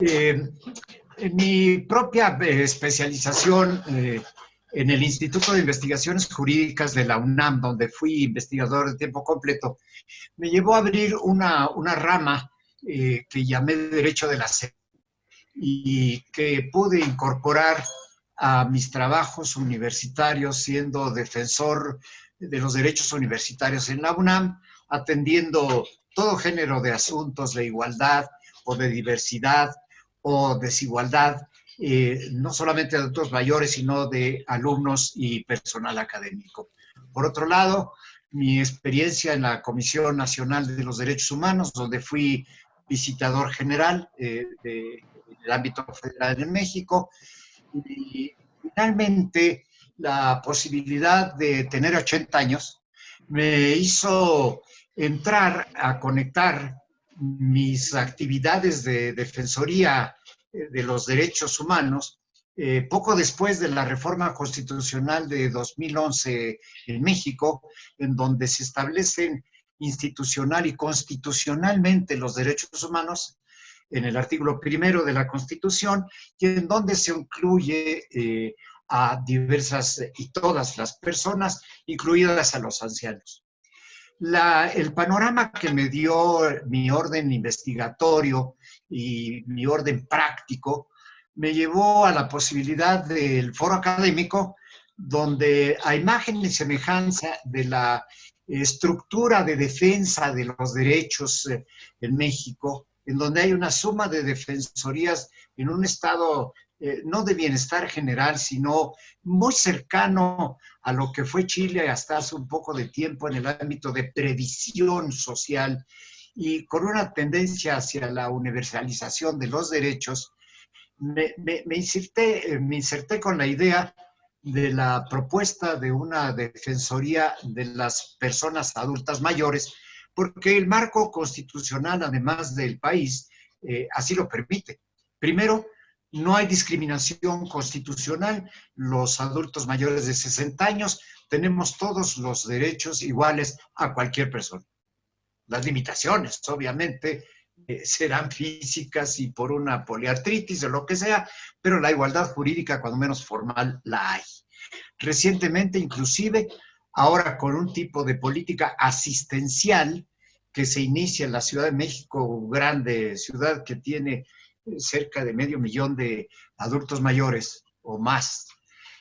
Eh, en mi propia especialización en el Instituto de Investigaciones Jurídicas de la UNAM, donde fui investigador de tiempo completo, me llevó a abrir una rama que llamé Derecho de la SEP y que pude incorporar a mis trabajos universitarios siendo defensor de los derechos universitarios en la UNAM, atendiendo todo género de asuntos de igualdad o de diversidad o desigualdad, no solamente de adultos mayores, sino de alumnos y personal académico. Por otro lado, mi experiencia en la Comisión Nacional de los Derechos Humanos, donde fui visitador general del ámbito federal en México, y finalmente la posibilidad de tener 80 años me hizo entrar a conectar mis actividades de defensoría de los derechos humanos poco después de la reforma constitucional de 2011 en México, en donde se establecen institucional y constitucionalmente los derechos humanos en el artículo primero de la Constitución, y en donde se incluye a diversas y todas las personas, incluidas a los ancianos. El panorama que me dio mi orden investigatorio y mi orden práctico me llevó a la posibilidad del foro académico, donde a imagen y semejanza de la estructura de defensa de los derechos en México, en donde hay una suma de defensorías en un estado no de bienestar general, sino muy cercano a lo que fue Chile hasta hace un poco de tiempo en el ámbito de previsión social y con una tendencia hacia la universalización de los derechos, me inserté con la idea de la propuesta de una defensoría de las personas adultas mayores, porque el marco constitucional, además del país, así lo permite. Primero, no hay discriminación constitucional. Los adultos mayores de 60 años tenemos todos los derechos iguales a cualquier persona. Las limitaciones, obviamente, serán físicas y por una poliartritis o lo que sea, pero la igualdad jurídica, cuando menos formal, la hay. Recientemente, inclusive, ahora con un tipo de política asistencial que se inicia en la Ciudad de México, grande ciudad que tiene cerca de 500,000 de adultos mayores o más.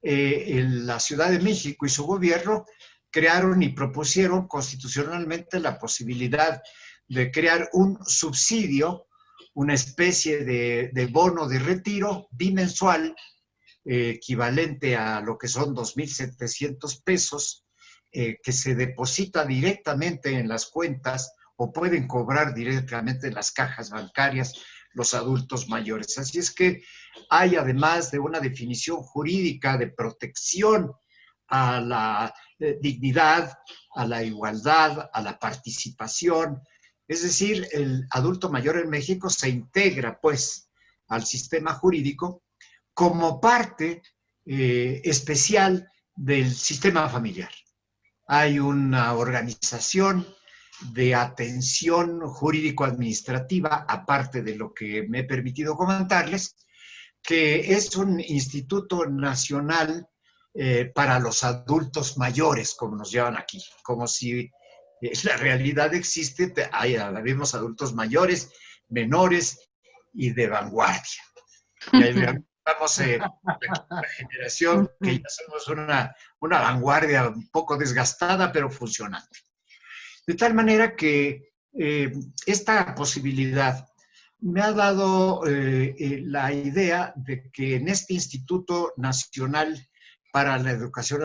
En la Ciudad de México y su gobierno crearon y propusieron constitucionalmente la posibilidad de crear un subsidio, una especie de bono de retiro bimensual, equivalente a lo que son 2,700 pesos, que se deposita directamente en las cuentas o pueden cobrar directamente en las cajas bancarias los adultos mayores. Así es que hay, además de una definición jurídica de protección a la dignidad, a la igualdad, a la participación, es decir, el adulto mayor en México se integra, pues, al sistema jurídico como parte especial del sistema familiar. Hay una organización de atención jurídico-administrativa, aparte de lo que me he permitido comentarles, que es un instituto nacional para los adultos mayores, como nos llaman aquí, como si la realidad existe, vemos adultos mayores, menores y de vanguardia. Y ahí vamos la generación que ya somos una vanguardia un poco desgastada, pero funcionante. De tal manera que esta posibilidad me ha dado la idea de que en este Instituto Nacional para la Educación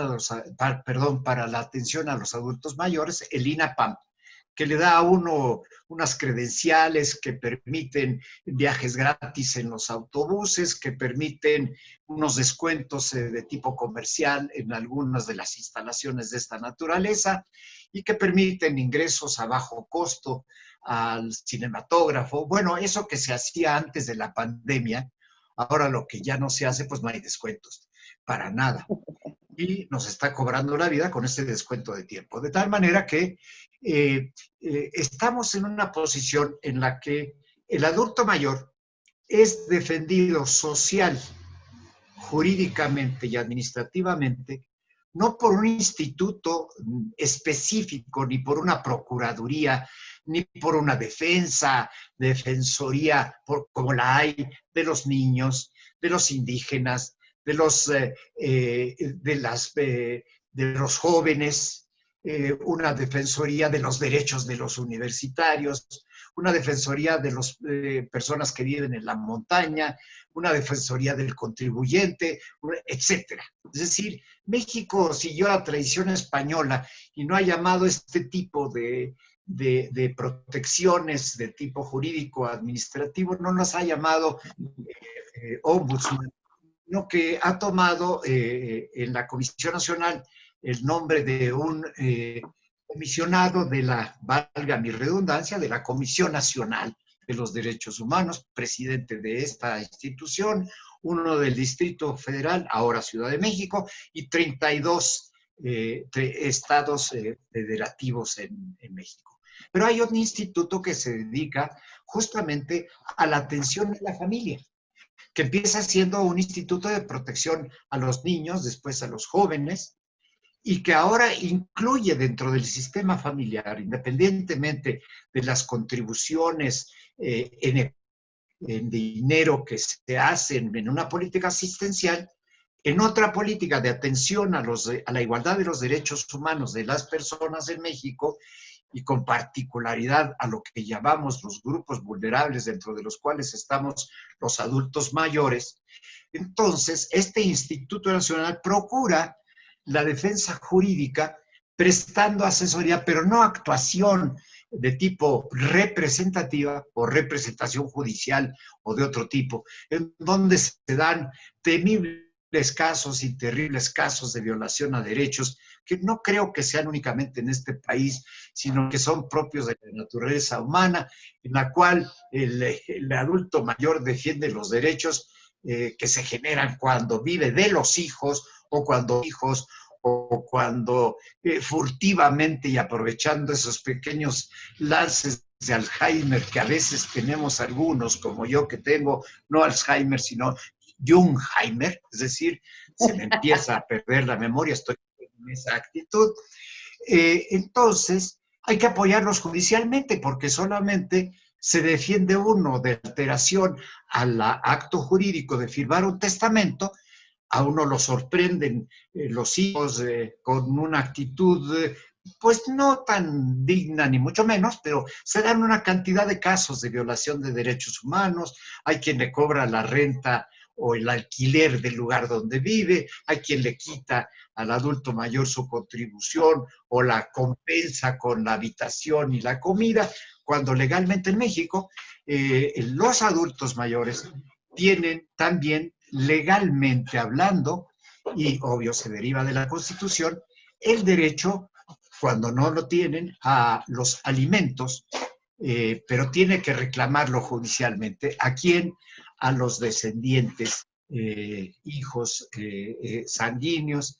para la Atención a los Adultos Mayores, el INAPAM, que le da a uno unas credenciales que permiten viajes gratis en los autobuses, que permiten unos descuentos de tipo comercial en algunas de las instalaciones de esta naturaleza y que permiten ingresos a bajo costo al cinematógrafo. Bueno, eso que se hacía antes de la pandemia, ahora lo que ya no se hace, pues no hay descuentos, para nada. Y nos está cobrando la vida con este descuento de tiempo. De tal manera que estamos en una posición en la que el adulto mayor es defendido social, jurídicamente y administrativamente, no por un instituto específico, ni por una procuraduría, ni por una defensoría como la hay de los niños, de los indígenas, de los jóvenes, una defensoría de los derechos de los universitarios, una defensoría de las personas que viven en la montaña, una defensoría del contribuyente, etcétera. Es decir, México siguió la tradición española y no ha llamado este tipo de protecciones de tipo jurídico administrativo, no las ha llamado ombudsman, sino que ha tomado en la Comisión Nacional el nombre de un comisionado de la, valga mi redundancia, de la Comisión Nacional de los Derechos Humanos, presidente de esta institución, uno del Distrito Federal, ahora Ciudad de México, y 32 estados federativos en México. Pero hay un instituto que se dedica justamente a la atención de la familia, que empieza siendo un instituto de protección a los niños, después a los jóvenes, y que ahora incluye dentro del sistema familiar, independientemente de las contribuciones en dinero que se hacen en una política asistencial, en otra política de atención a la igualdad de los derechos humanos de las personas en México, y con particularidad a lo que llamamos los grupos vulnerables, dentro de los cuales estamos los adultos mayores. Entonces, este Instituto Nacional procura la defensa jurídica prestando asesoría, pero no actuación de tipo representativa o representación judicial o de otro tipo, en donde se dan temibles casos y terribles casos de violación a derechos que no creo que sean únicamente en este país, sino que son propios de la naturaleza humana, en la cual el adulto mayor defiende los derechos que se generan cuando vive de los hijos o cuando hijos o cuando furtivamente y aprovechando esos pequeños lances de Alzheimer que a veces tenemos algunos, como yo que tengo no Alzheimer, sino Jungheimer, es decir, se me empieza a perder la memoria, estoy en esa actitud. Entonces, hay que apoyarlos judicialmente porque solamente se defiende uno de alteración al acto jurídico de firmar un testamento. A uno lo sorprenden los hijos con una actitud pues no tan digna ni mucho menos, pero se dan una cantidad de casos de violación de derechos humanos. Hay quien le cobra la renta o el alquiler del lugar donde vive, hay quien le quita al adulto mayor su contribución o la compensa con la habitación y la comida, cuando legalmente en México los adultos mayores tienen también legalmente hablando, y obvio se deriva de la Constitución, el derecho, cuando no lo tienen, a los alimentos, pero tiene que reclamarlo judicialmente. ¿A quién? A los descendientes, hijos sanguíneos,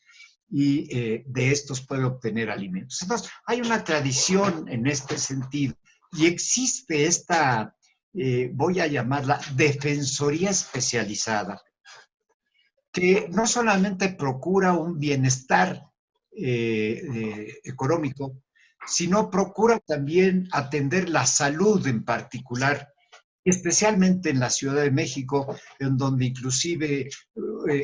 y de estos puede obtener alimentos. Entonces, hay una tradición en este sentido y existe esta, voy a llamarla defensoría especializada, que no solamente procura un bienestar económico, sino procura también atender la salud en particular, especialmente en la Ciudad de México, en donde inclusive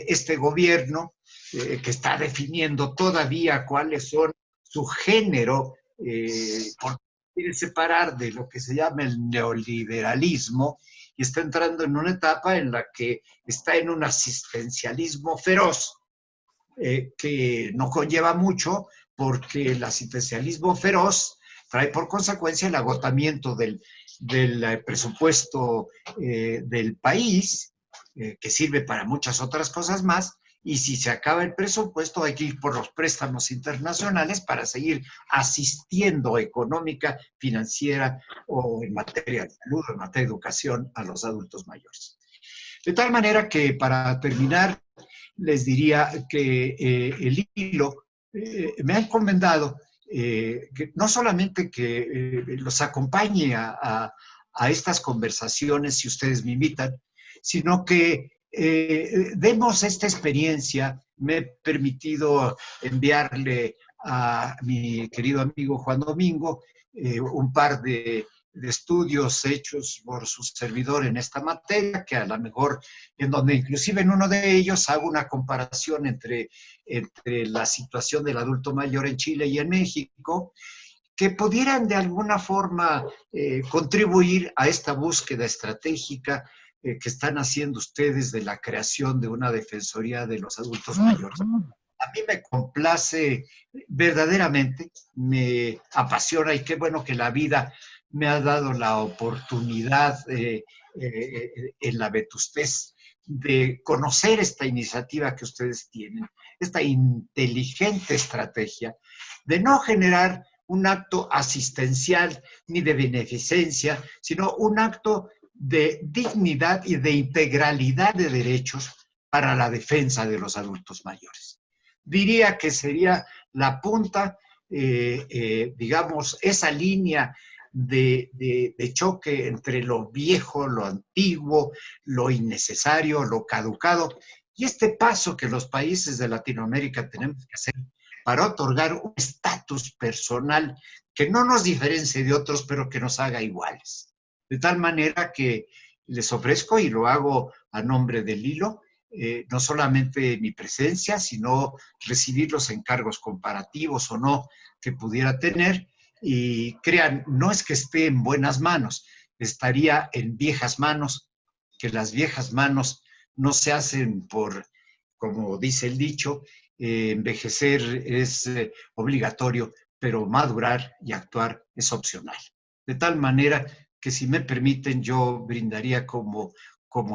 este gobierno, que está definiendo todavía cuáles son su género, porque quiere separar de lo que se llama el neoliberalismo, y está entrando en una etapa en la que está en un asistencialismo feroz, que no conlleva mucho, porque el asistencialismo feroz trae por consecuencia el agotamiento del presupuesto del país, que sirve para muchas otras cosas más, y si se acaba el presupuesto hay que ir por los préstamos internacionales para seguir asistiendo económica, financiera o en materia de salud o en materia de educación a los adultos mayores. De tal manera que para terminar, les diría que el hilo me ha encomendado que no solamente que los acompañe a estas conversaciones, si ustedes me invitan, sino que demos esta experiencia. Me he permitido enviarle a mi querido amigo Juan Domingo un par de estudios hechos por su servidor en esta materia, que a lo mejor, en donde inclusive en uno de ellos hago una comparación entre la situación del adulto mayor en Chile y en México, que pudieran de alguna forma contribuir a esta búsqueda estratégica que están haciendo ustedes de la creación de una defensoría de los adultos mayores. A mí me complace verdaderamente, me apasiona y qué bueno que la vida me ha dado la oportunidad en la vetustez de conocer esta iniciativa que ustedes tienen, esta inteligente estrategia de no generar un acto asistencial ni de beneficencia, sino un acto de dignidad y de integralidad de derechos para la defensa de los adultos mayores. Diría que sería la punta, digamos, esa línea de choque entre lo viejo, lo antiguo, lo innecesario, lo caducado, y este paso que los países de Latinoamérica tenemos que hacer para otorgar un estatus personal que no nos diferencie de otros, pero que nos haga iguales. De tal manera que les ofrezco, y lo hago a nombre del hilo, no solamente mi presencia, sino recibir los encargos comparativos o no que pudiera tener. Y crean, no es que esté en buenas manos, estaría en viejas manos, que las viejas manos no se hacen por, como dice el dicho, envejecer es obligatorio, pero madurar y actuar es opcional. De tal manera que, si me permiten, yo brindaría como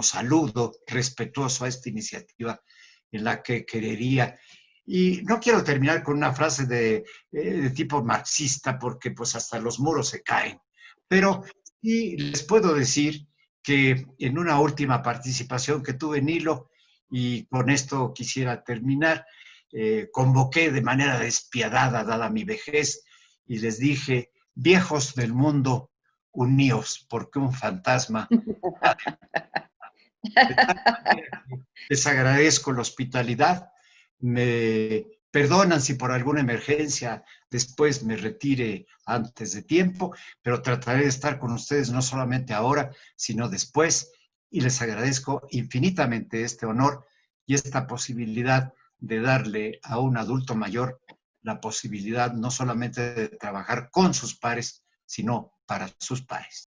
saludo respetuoso a esta iniciativa en la que querería. Y no quiero terminar con una frase de tipo marxista, porque pues hasta los muros se caen, pero sí les puedo decir que en una última participación que tuve en Hilo, y con esto quisiera terminar, convoqué de manera despiadada, dada mi vejez, y les dije: viejos del mundo, uníos, porque un fantasma. De tal manera que les agradezco la hospitalidad, me perdonan si por alguna emergencia después me retire antes de tiempo, pero trataré de estar con ustedes no solamente ahora, sino después, y les agradezco infinitamente este honor y esta posibilidad de darle a un adulto mayor la posibilidad no solamente de trabajar con sus pares, sino para sus pares.